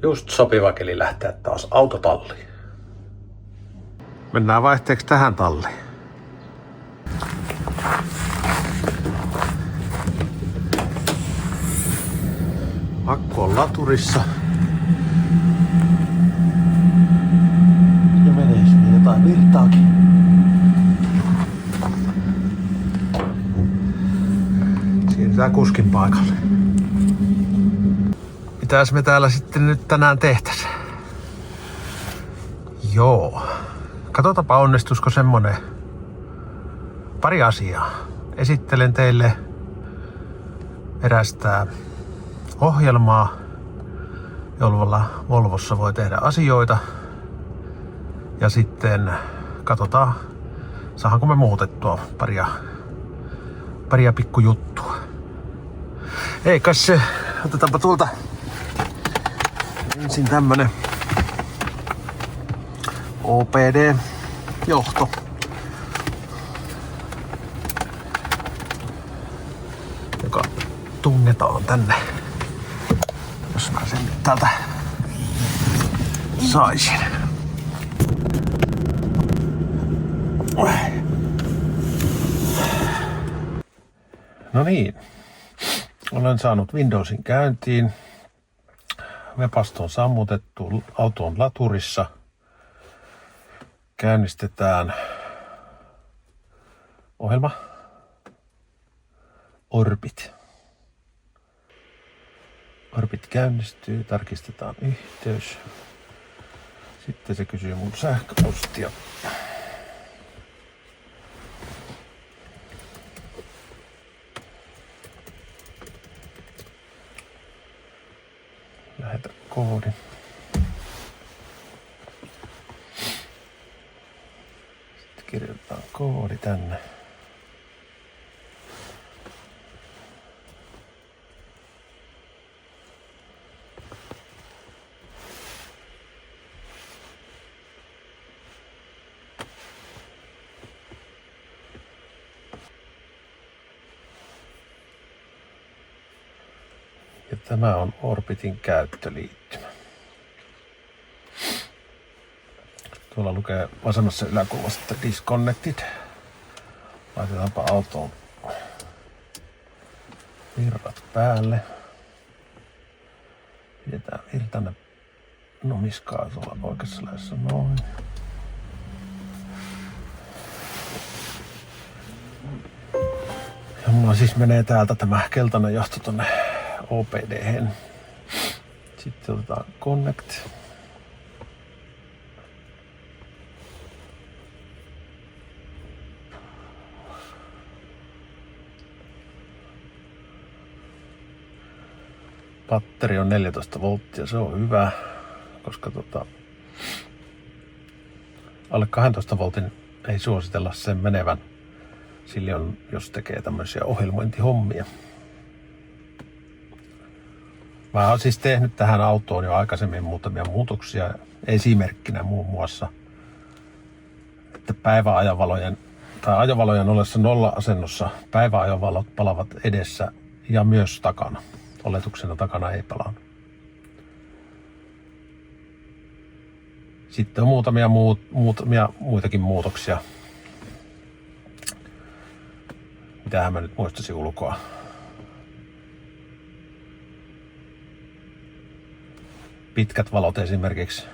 Just sopiva keli lähteä taas autotalliin. Mennään vaihteeksi tähän talliin. Akku on laturissa. Ja menee sinne jotain virtaakin. Siirrytään kuskin paikalle. Mitäs me täällä sitten nyt tänään tehtäisiin? Joo. Katsotaanpa onnistuisiko semmonen pari asiaa. Esittelen teille erästä ohjelmaa, jolla Volvossa voi tehdä asioita. Ja sitten katsotaan, saadaanko me muutettua paria pikkujuttua. Eikös se, otetaanpa tuolta ensin tämmönen OPD-johto. Joka tungetaan tänne. Jos mä sen nyt täältä saisin. No niin. Olen saanut Windowsin käyntiin. Webasto on sammutettu. Auto on laturissa. Käynnistetään ohjelma. Orbit. Orbit käynnistyy. Tarkistetaan yhteys. Sitten se kysyy mun sähköpostia. Lähetä koodi. Sitten kirjoitetaan koodi tänne. Ja tämä on Orbitin käyttöliittymä. Tuolla lukee vasemmassa yläkulmassa, että disconnected. Laitetaanpa autoon virrat päälle. Pidetään virtanne nomiskaa tuolla oikeassa laidassa noin. Ja mulla siis menee täältä tämä keltainen johto tonne OPD:hen. Sitten otetaan Connect. Batteri on 14 volttia, se on hyvä, koska alle 12 voltin ei suositella sen menevän silloin, jos tekee tämmöisiä ohjelmointihommia. Mä oon siis tehnyt tähän autoon jo aikaisemmin muutamia muutoksia. Esimerkkinä muun muassa, että päiväajonvalojen tai ajovalojen ollessa nolla-asennossa päiväajonvalot palavat edessä ja myös takana. Oletuksena takana ei palannut. Sitten on muutamia muitakin muutoksia. Mitähän mä nyt muistaisin ulkoa. Pitkät valot esimerkiksi.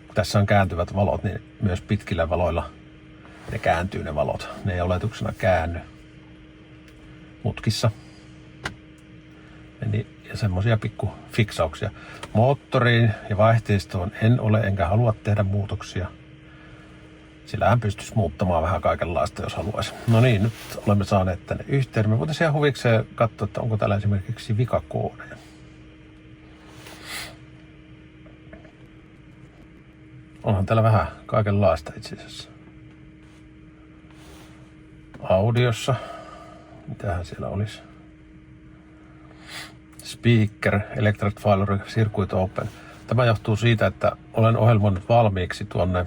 Kun tässä on kääntyvät valot, niin myös pitkillä valoilla ne kääntyy ne valot. Ne ei oletuksena käänny mutkissa. Ja semmosia pikku fiksauksia. Moottoriin ja vaihteistoon en ole enkä halua tehdä muutoksia. Sillähän pystyisi muuttamaan vähän kaikenlaista, jos haluaisi. No niin, nyt olemme saaneet tänne yhteyden. Me voitaisiin ihan huvikseen katsoa, että onko täällä esimerkiksi vikakoodeja. Onhan täällä vähän kaikenlaista itse asiassa. Audiossa. Mitähän siellä olisi? Speaker, Electric Filer, Circuit Open. Tämä johtuu siitä, että olen ohjelmoinut valmiiksi tuonne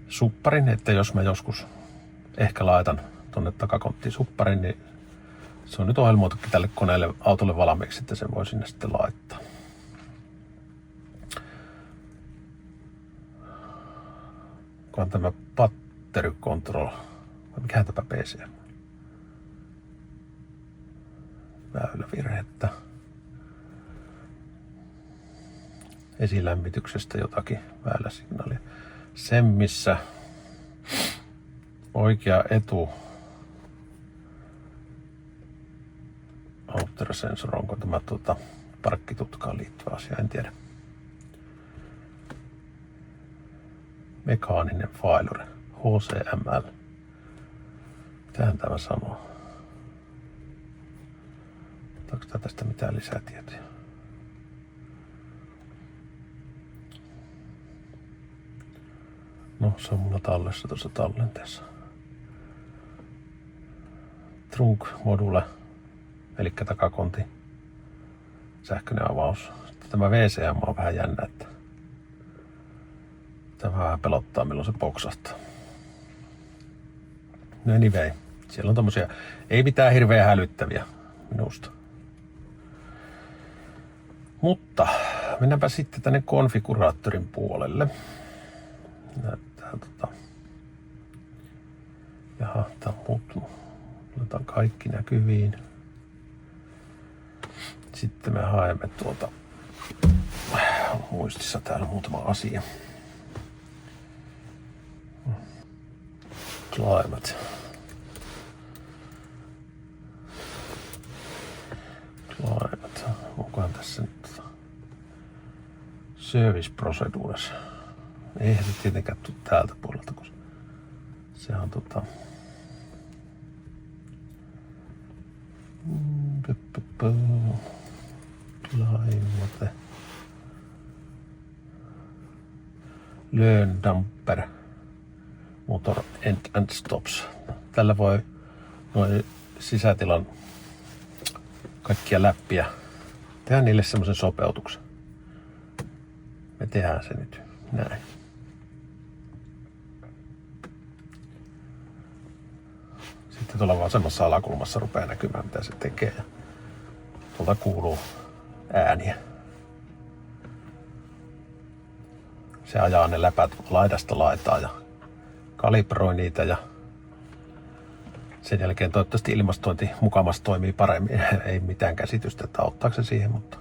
supparin, että jos mä joskus ehkä laitan tuonne takakonttiin supparin, niin Se on nyt ohjelmoitukin tälle koneelle autolle valmiiksi, että sen voi sinne sitten laittaa. Kun on tämä battery control, mikähän tämä PCM? Väylävirhettä. Esilämmityksestä jotakin väyläsignaalia. Sen missä oikea etu outer sensor, onko tämä parkkitutkaan liittyvä asia, en tiedä. Mekaaninen failure, HCML. Mitähän tämä sanoo? Onko tästä mitään lisätietoja? No, se on mulla tallessa tuossa tallenteessa. Trunk module, eli takakonti, sähköinen avaus. Sitten tämä VCM on vähän jännä, että tämä vähän pelottaa, milloin se boksahtaa. No anyway, siellä on tommosia, ei mitään hirveän hälyttäviä minusta. Mutta mennäänpä sitten tänne konfiguraattorin puolelle. Näyttää Jaha, tää on muuttunut. Otetaan kaikki näkyviin. Sitten me haemme muistissa täällä muutama asia. Climate. Onkohan tässä nyt service procedures? Eihän se tietenkään tule täältä puolelta, koska se on Climate. Learn damper. Motor end and stops. Tällä voi noin sisätilan kaikkia läppiä tehdä niille semmoisen sopeutuksen. Me tehdään se nyt näin. Sitten tuolla vasemmassa alakulmassa rupeaa näkymään mitä se tekee. Tuolta kuuluu ääniä. Se ajaa ne läpät laidasta laitaan ja kalibroi niitä ja sen jälkeen toivottavasti ilmastointi mukamassa toimii paremmin. Ei mitään käsitystä, että auttaako se siihen, mutta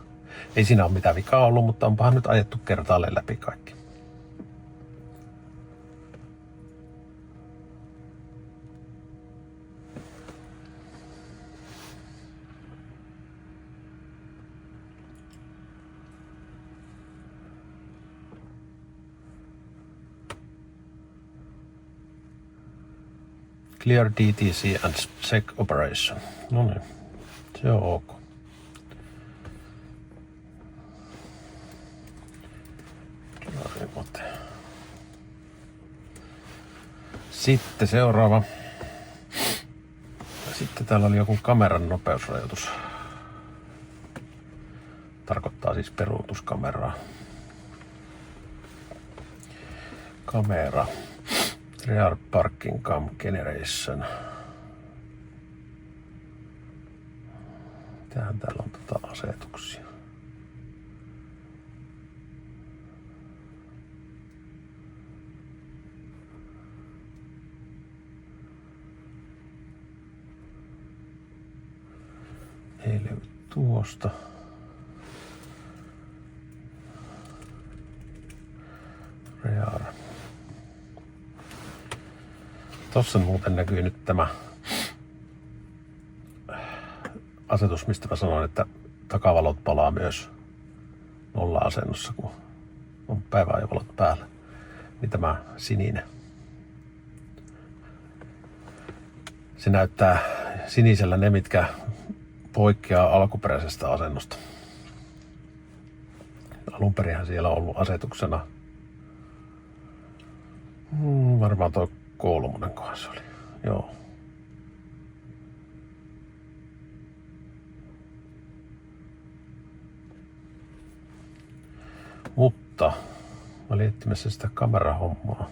ei siinä ole mitään vikaa ollut, mutta onpahan nyt ajettu kertaalleen läpi kaikki. Clear DTC and sec operation. No niin, se on ok. Sitten seuraava. Sitten täällä oli joku kameran nopeusrajoitus. Tarkoittaa siis peruutuskameraa. Kamera. Rear parking cam generation. Mitähän täällä on asetuksia? Ei löydy tuosta. Rear. Tossa muuten näkyy nyt tämä asetus, mistä mä sanoin, että takavalot palaa myös nolla-asennossa, kun on päiväajovalot päällä. Niin tämä sininen. Se näyttää sinisellä ne, mitkä poikkeaa alkuperäisestä asennosta. Alunperinhän siellä on ollut asetuksena varmaan tuo 3, kohan se oli. Joo. Mutta mä olin etsimässä sitä kamerahommaa.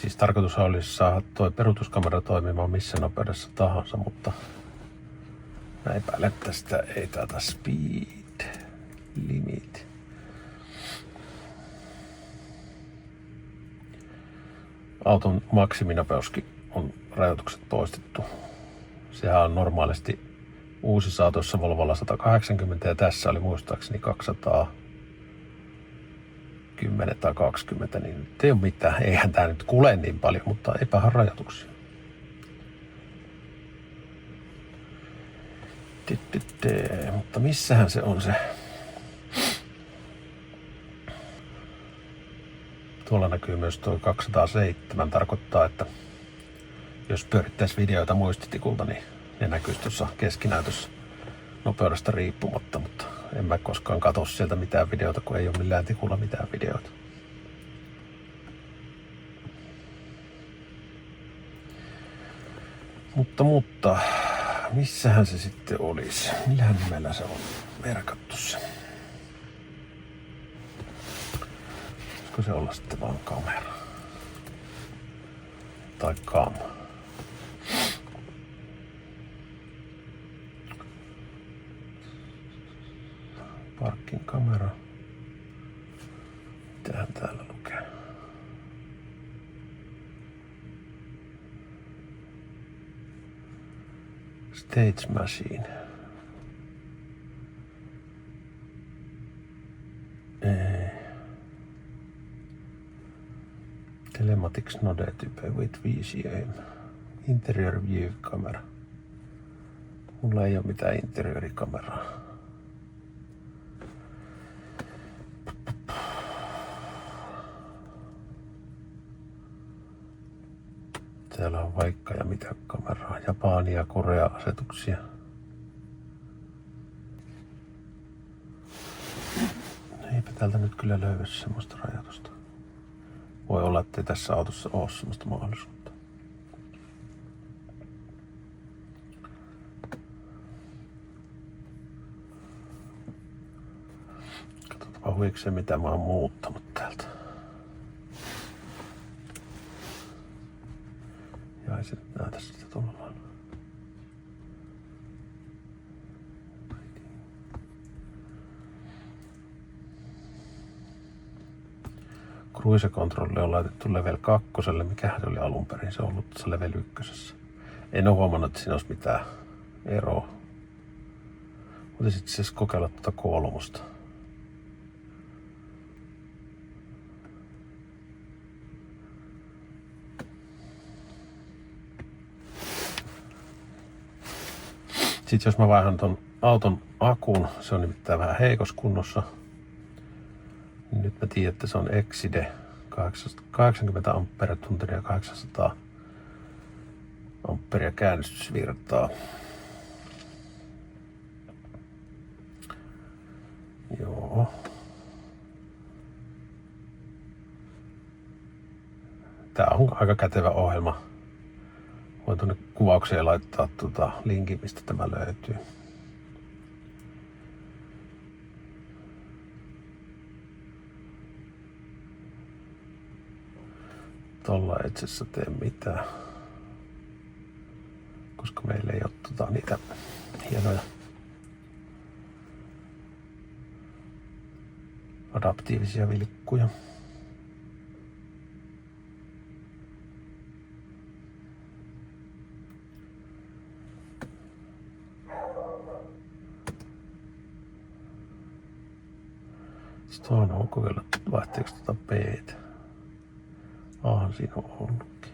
Siis tarkoitus olisi saada tuo peruutuskamera toimimaan missä nopeudessa tahansa, mutta mä epäilen, että sitä ei taata speed limit. Auton maksiminopeuskin on rajoitukset poistettu. Sehän on normaalisti uusissa autoissa Volvolla 180 ja tässä oli muistaakseni 210 tai 20, niin nyt ei ole mitään. Eihän tää nyt kule niin paljon, mutta eipähän rajoituksia. Mutta missähän se on se? Tuolla näkyy myös tuo 207. Tarkoittaa, että jos pyörittäisi videoita muistitikulta, niin ne näkyisi tuossa keskinäytössä nopeudesta riippumatta, mutta en mä koskaan katso sieltä mitään videota, kun ei ole millään tikulla mitään videoita. Mutta, missähän se sitten olisi? Millähän nimellä se on merkattu se? Olisiko se olla sitten vaan kamera? Tai kam? Parkin kamera. Mitähän täällä lukee? Stage machine. Ei. Telematics node type with VCM. Interior view kamera. Mulla ei ole mitään interiorikameraa. Täällä on vaikka ja mitä kameraa. Japania ja Korea asetuksia. Eipä täältä nyt kyllä löydy semmoista rajoitusta. Voi olla, ettei tässä autossa ole semmoista mahdollisuutta. Katsotaanpa huvikseen mitä mä oon muuttanut täältä. Ja ei se nyt näytä sitä tuolla lailla. Cruise control on laitettu level 2, mikä se oli alun perin. Se on ollut tässä level 1. En ole huomannut, että siinä olisi mitään eroa. Mutta sitten siis kokeilla tuota 3. Sitten jos mä vaihdan ton auton akun, se on nimittäin vähän heikossa kunnossa. Nyt mä tiedän, että se on Exide 80 ampere-tuntia ja 800 amperia käynnistysvirtaa. Joo. Tää on aika kätevä ohjelma. Voin tuonne kuvaukseen laittaa linkin, mistä tämä löytyy. Tolla ei itse asiassa tee mitään, koska meillä ei ole niitä hienoja adaptiivisia vilkkuja. Sitten on kokeilla vaihteeksi B:tä. Siinä on ollutkin.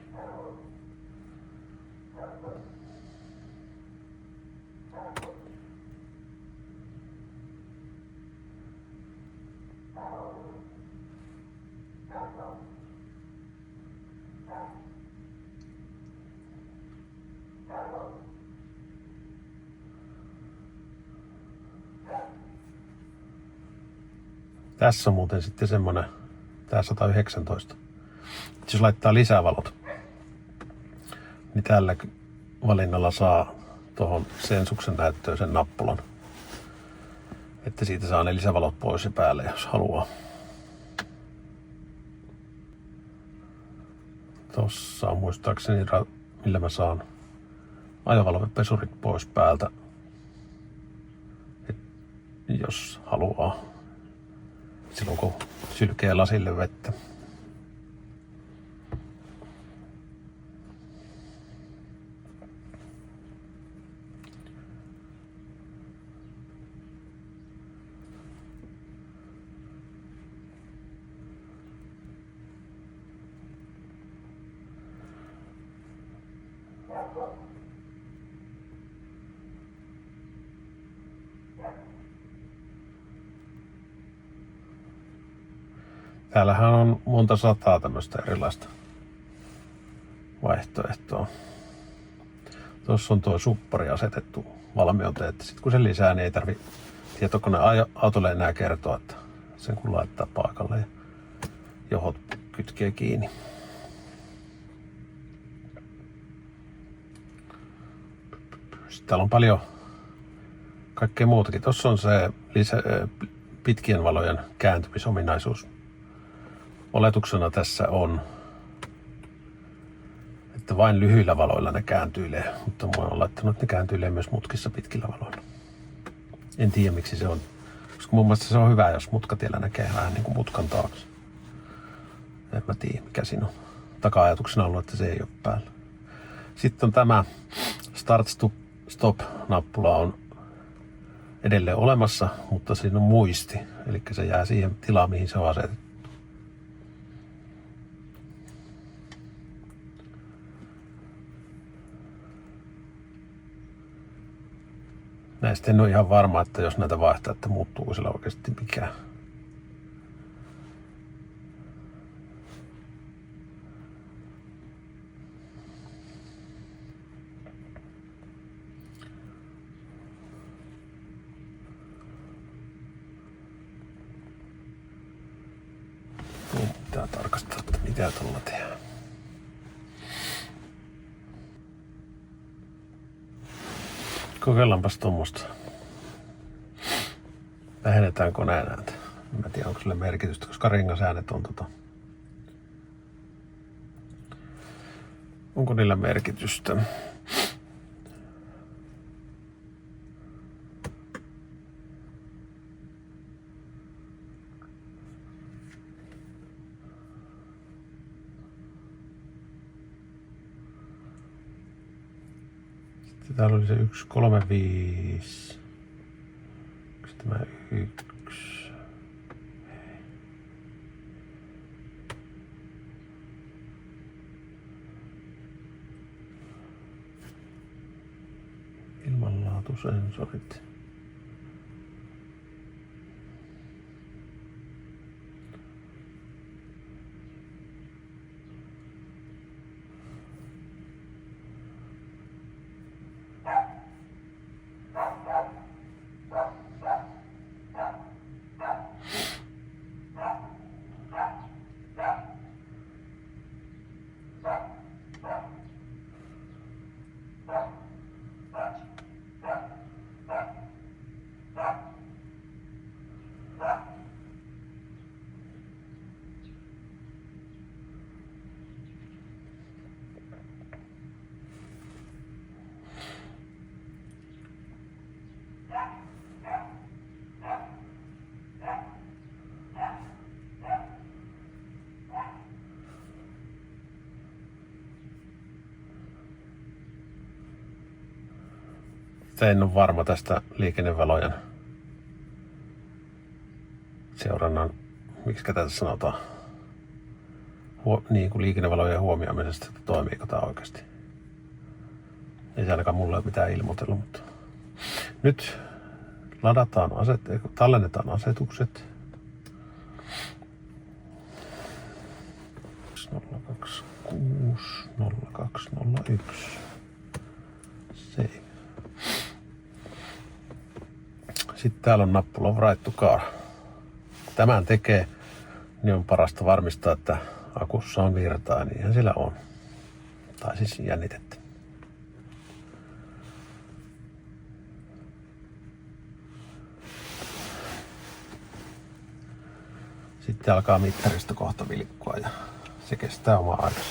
Tässä on muuten sitten semmonen, tää 119. Jos laittaa lisävalot, niin tällä valinnalla saa tuohon sensuksen näyttöön sen nappulan. Että siitä saa ne lisävalot pois ja päälle, jos haluaa. Tossa on muistaakseni, millä mä saan ajovalopesurit pois päältä, jos haluaa, silloin kun sylkee lasille vettä. Täällähän on monta sataa tämmöistä erilaista vaihtoehtoa. Tuossa on tuo suppari asetettu valmiuteen, että sitten kun se lisää, niin ei tarvitse tietokone autolle enää kertoa, että sen kun laittaa paikalle ja johot kytkee kiinni. Sitten täällä on paljon kaikkea muutakin. Tuossa on se pitkien valojen kääntymisominaisuus. Oletuksena tässä on, että vain lyhyillä valoilla ne kääntyilee, mutta mä oon laittanut, että ne kääntyilee myös mutkissa pitkillä valoilla. En tiedä miksi se on, koska mun mielestä se on hyvä, jos mutkatiellä näkee vähän niin kuin mutkan taakse. En mä tiedä mikä siinä on. Taka-ajatuksena ollut, että se ei ole päällä. Sitten on tämä Start Stop-nappula on edelleen olemassa, mutta siinä on muisti, eli se jää siihen tilaan, mihin se on asetettu. Näistä en ole ihan varma, että jos näitä vaihtaa, että muuttuuko sillä oikeasti mikään. Pitää tarkastaa, että mitä tuolla tehdään. Kokeillaanpas tuommoista. Vähennetään koneen ääntä. En mä tiedä, onko sille merkitystä, koska rengasäänet on Onko niillä merkitystä? Sitten täällä oli se 135. Onko tämä 1? Ilmanlaatusensorit. En ole varma tästä liikennevalojen seurannan, miksi tätä sanotaan, niin kuin liikennevalojen huomioimisesta, että toimiiko tämä oikeasti. Ei se ainakaan mulle ole mitään ilmoitellut, mutta nyt tallennetaan asetukset. 026 0201. Save. Sitten täällä on nappula Write to Car. Tämän tekee, niin on parasta varmistaa, että akussa on virtaa, niinhän siellä on. Tai siis jännitettä. Sitten alkaa mittarista kohta vilkkua ja se kestää omaa aikansa.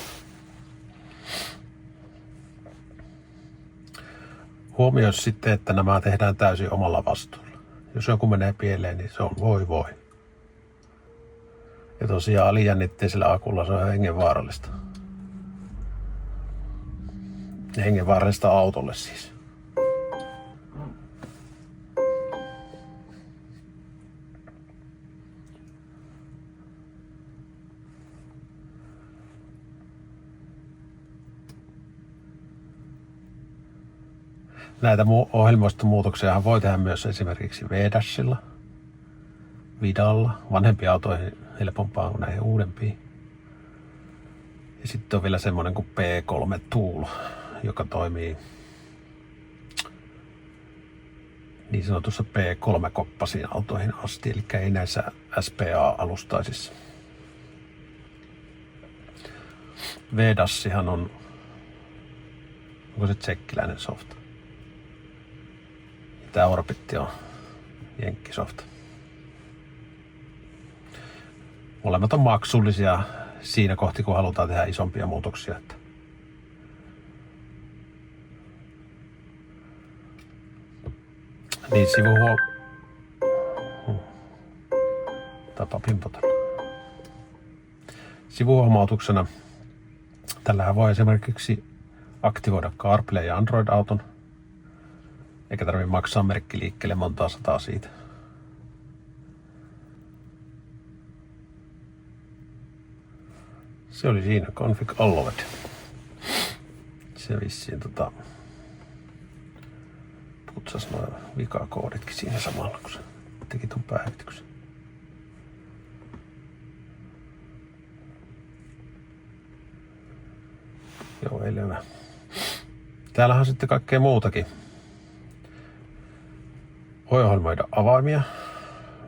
Huomioi sitten, että nämä tehdään täysin omalla vastuulla. Jos joku menee pieleen, niin se on voi. Ja tosiaan alijännitteisellä akulla se on hengenvaarallista. Hengenvaarallista autolle siis. Näitä ohjelmistomuutoksia voi tehdä myös esimerkiksi VDASilla, Vidalla, vanhempiin autoihin helpompaa kuin näihin uudempiin. Ja sitten on vielä semmoinen kuin P3 Tool, joka toimii niin sanotussa P3-koppasiin autoihin asti, eli ei näissä SPA-alustaisissa. VDASihan on, onko se tsekkiläinen softa? Tämä Orbitti on jenkkisofta. Molemmat on maksullisia siinä kohti, kun halutaan tehdä isompia muutoksia. Niin sivuhuomautuksena tällähän voi esimerkiksi aktivoida CarPlay ja Android-auton, eikä tarvitse maksaa merkkiliikkeelle montaa sataa siitä. Se oli siinä config allowed. Se vissiin putsasi noin vikakooditkin siinä samalla, kun se teki ton päivityksen. Joo, ei löyä. Täällähän on sitten kaikkea muutakin. Voi ohjelmoida avaimia.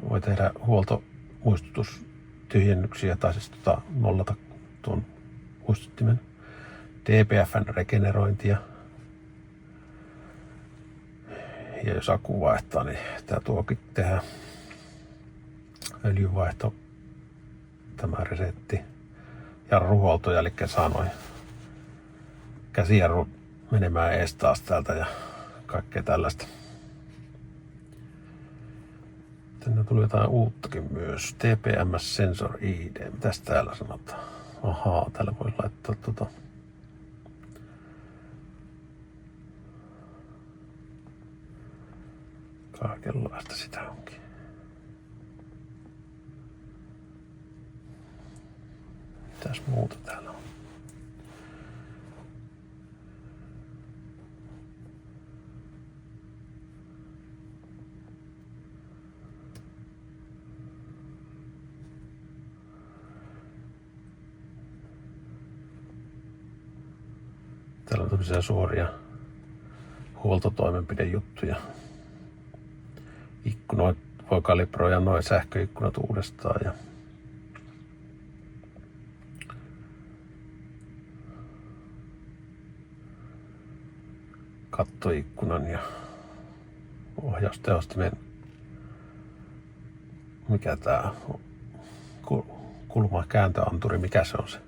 Voi tehdä huoltomuistutustyhjennyksiä tai siis nollata tuon muistuttimen. DPF:n regenerointia. Ja jos akku vaihtaa, niin tää tuokin tehdä. Öljynvaihto, tämä resetti. Jarruhuoltoja, eli saa noin käsijarru menemään ees taas täältä ja kaikkea tällaista. Tänne tuli jotain uuttakin myös. TPMS Sensor ID. Mitäs täällä sanotaan? Ahaa, täällä voi laittaa kaikenlaista sitä onkin. Mitäs muuta täällä on? Täällä on tämmöisiä suoria huoltotoimenpidejuttuja. Ikkunoit voi kalibroida noin sähköikkunat uudestaan ja kattoikkunan ja ohjaustehostimen, mikä tää kulma kääntöanturi, mikä se on se,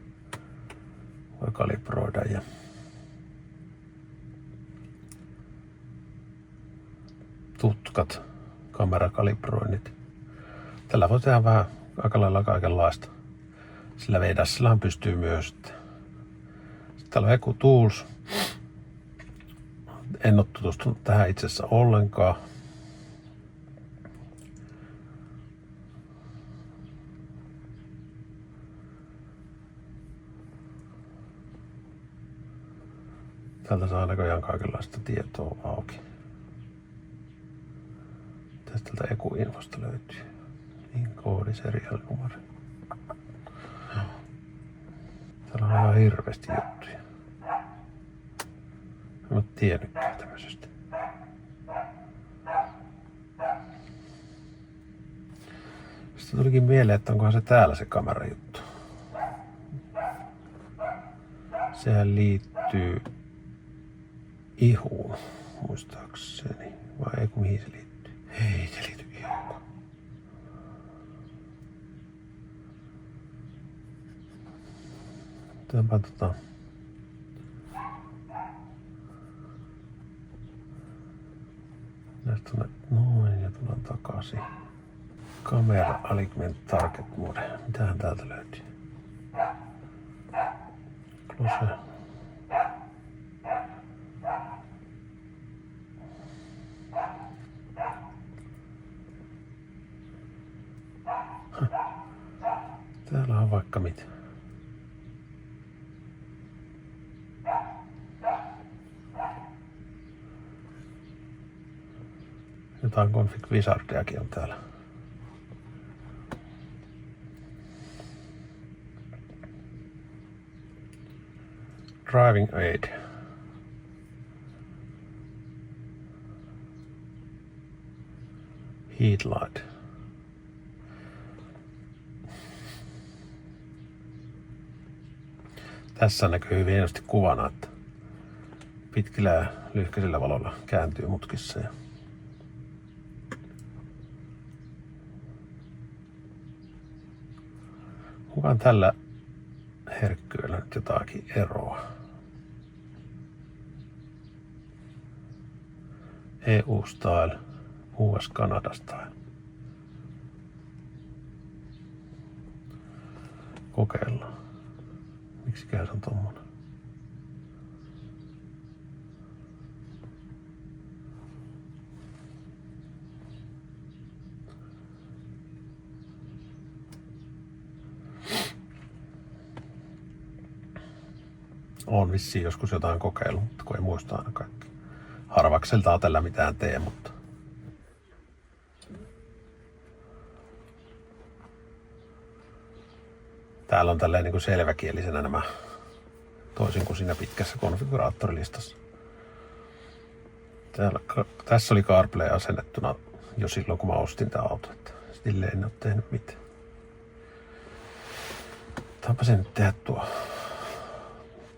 voi kalibroida ja tutkat, kamerakalibroinnit. Tällä voi tehdä vähän aika lailla kaikenlaista. Sillä VDASillahan pystyy myös. Sitten täällä on Eku Tools. En ole tutustunut tähän itse asiassa ollenkaan. Täältä saa näköjään kaikenlaista tietoa auki. Tästä Eku-infosta löytyy. Niin koodi, seriaalinumero. Täällä on ihan hirveästi juttuja. En ole tiennytkään tämmöisestä. Sitten tulikin mieleen, että onkohan se täällä se kamerajuttu. Sehän liittyy ihuun, muistaakseni. Vai ei, mihin se liittyy? Ei se liity ihuun. tonne noin ja tullaan takaisin. Camera Alignment Target Mode. Mitähän täältä löytyy? Close. Täällä on vaikka mitä. Jotain config wizardiakin on täällä. Driving aid. Heat light. Tässä näkyy hyvin hienosti kuvana, että pitkillä ja lyhkäisillä valolla kääntyy mutkissa. Ja onkohan tällä herkkyydellä nyt jotakin eroa? EU-style, US-Canada-style. Kokeillaan. Miksiköhän se on tommonen? On vissiin joskus jotain kokeillut, mutta kun ei muista aina kaikki. Harvakseltaan tällä mitään tee, mutta täällä on tälleen niin kuin selväkielisenä nämä, toisin kuin siinä pitkässä konfiguraattorilistassa. Tässä oli CarPlay asennettuna jo silloin, kun mä ostin tää auto, että sille en ole tehnyt mitään. Otaanpa se nyt tehdä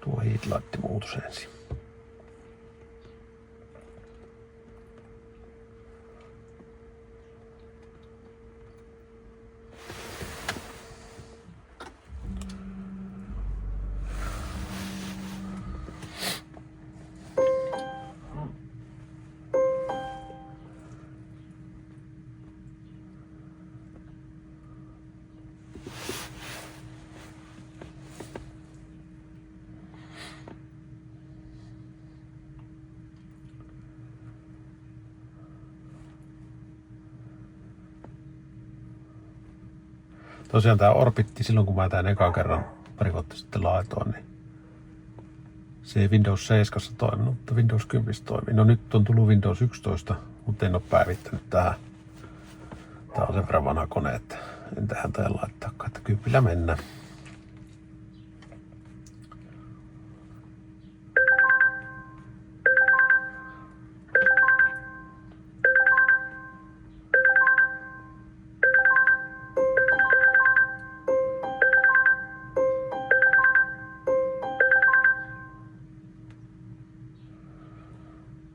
tuo heatlight-muutos ensin. Tosiaan tää Orbitti, silloin kun mä tän ekan kerran pari vuotta sitten laitoin, niin se ei Windows 7 toiminut, mutta Windows 10 toimii. No nyt on tullut Windows 11, mutta en ole päivittänyt tähän. Tää on sen verran vanha kone, että en tähän taida laittaakaan, että kympillä mennään.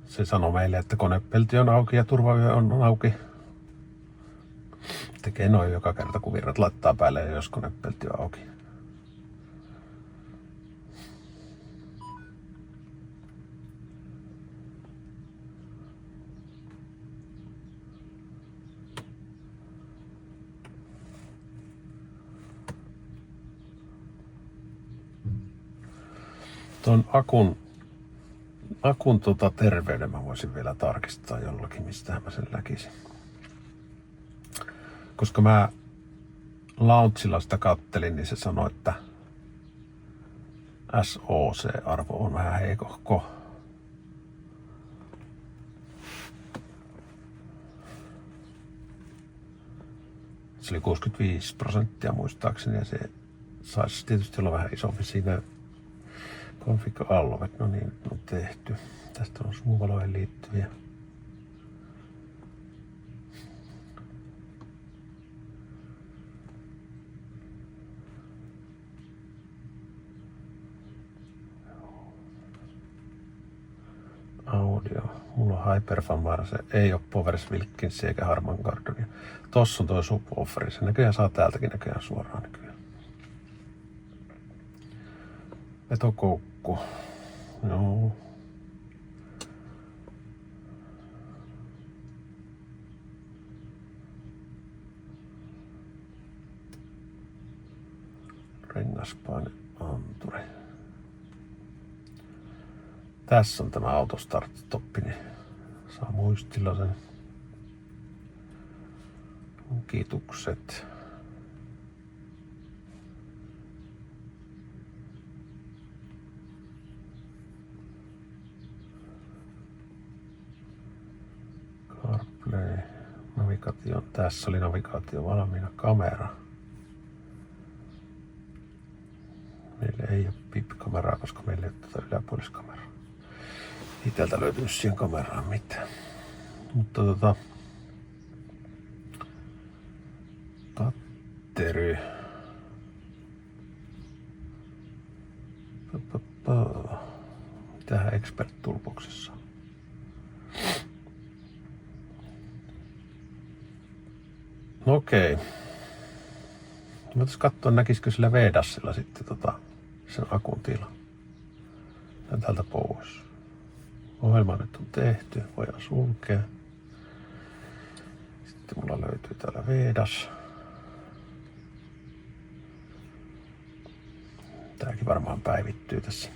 Se sanoo meille, että konepelti on auki ja turvavyö on auki. Tekee noin joka kerta, kun virrat laittaa päälle, jos konepelti on auki. Tuon akun terveyden mä voisin vielä tarkistaa jollakin, mistä mä sen näkisin. Koska mä Launchilla sitä kattelin, niin se sanoi, että SOC-arvo on vähän heikohko. Se oli 65% muistaakseni ja se saisi tietysti olla vähän isompi siinä. Config Allovet, no niin, on tehty. Tästä on sumuvaloihin liittyviä. Audio. Mulla on Hyperfamara, se ei ole Powers Wilkins eikä Harman Kardonia. Tossa on toi subwooferi, se näköjään saa täältäkin näköjään suoraan nykyään. Vetokoukku. Joo. rengaspaine-anturi. Tässä on tämä autostart-stoppi, niin saa muistilla sen kitukset. CarPlay, navigaatio. Tässä oli navigaatio valmiina, kamera. Meillä ei ole PIP-kameraa, koska meillä ei ole tätä yläpuoliskameraa. Ei täältä löytynyt siihen kameraan mitään. Mutta kattery. Mitähän Expert Toolboxissa? No okei. Voitaisiin katsoa, näkisikö sillä V-dassilla sitten sen akun tila. Ja täältä pois. Ohjelma nyt on tehty, voidaan sulkea. Sitten mulla löytyy täällä V-das. Tääkin varmaan päivittyy tässä.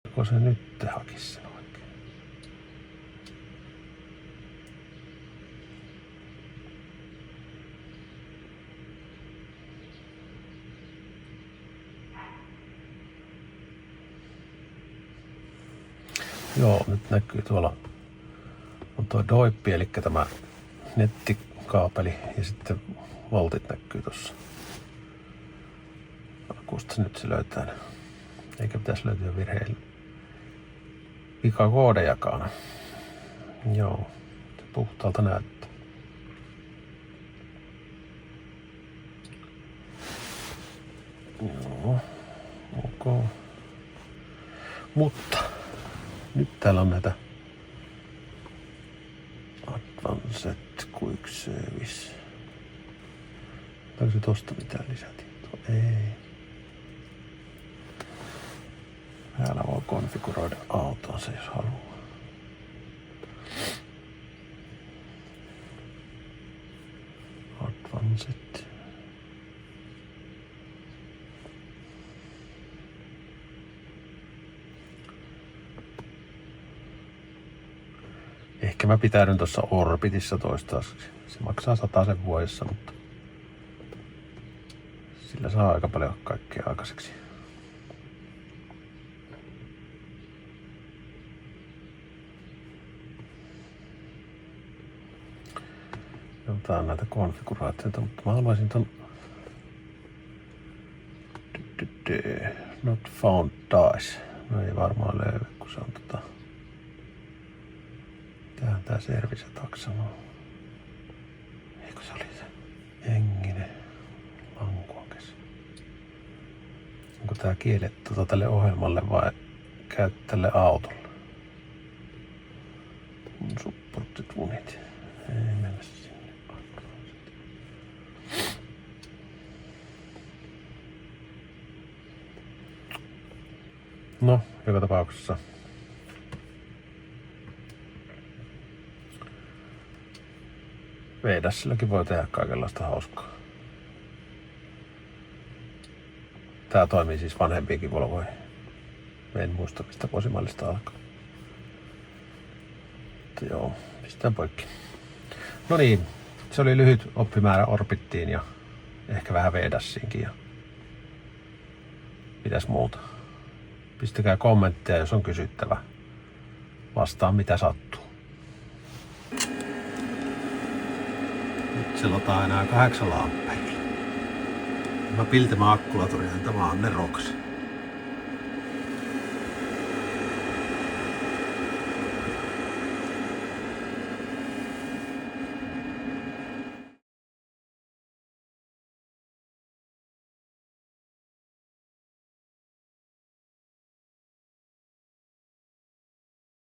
Onko se nyt hakisi sen oikein? Joo, nyt näkyy tuolla on tuo doippi, eli tämä nettikaapeli ja sitten voltit näkyy tuossa. Akusta nyt se löytää. Eikä pitäisi löytyä virheillä. Vikakoodejakaan. Joo, se puhtaalta näyttää. Joo, ok. Mutta nyt täällä on näitä Advanced Quick Service. Onko se tosta mitään lisätietoa? Ei. Täällä voi konfiguroida autonsa, jos haluaa. Advanced. Ehkä mä pitäydyn tuossa Orbitissa toistaiseksi. Se maksaa 100 vuodessa, mutta sillä saa aika paljon kaikkea aikaiseksi. Jotain näitä konfiguraatioita, mutta mä haluaisin ton not found dice. No ei varmaan löydy, kun se on mitähän tää service taksanoo. Eikö se oli se henginen lankuakes? Onko tää kielletty tälle ohjelmalle vai käy tälle autolle? Supported unit. Ei mennä sinne. No, joka tapauksessa. V-dassilläkin voi tehdä kaikenlaista hauskaa. Tää toimii siis vanhempiinkin Volvoihin. En muista mistä vuosimallista alkaa. Mutta joo, pistään poikki. No niin, se oli lyhyt oppimäärä Orbittiin ja ehkä vähän V-dassiinkin. Ja mitäs muuta? Pistäkää kommentteja, jos on kysyttävä. Vastaan mitä sattuu. Nyt se lataa enää 8 amperia. Tämä Piltemä akkulaatori, tämä on nerokas.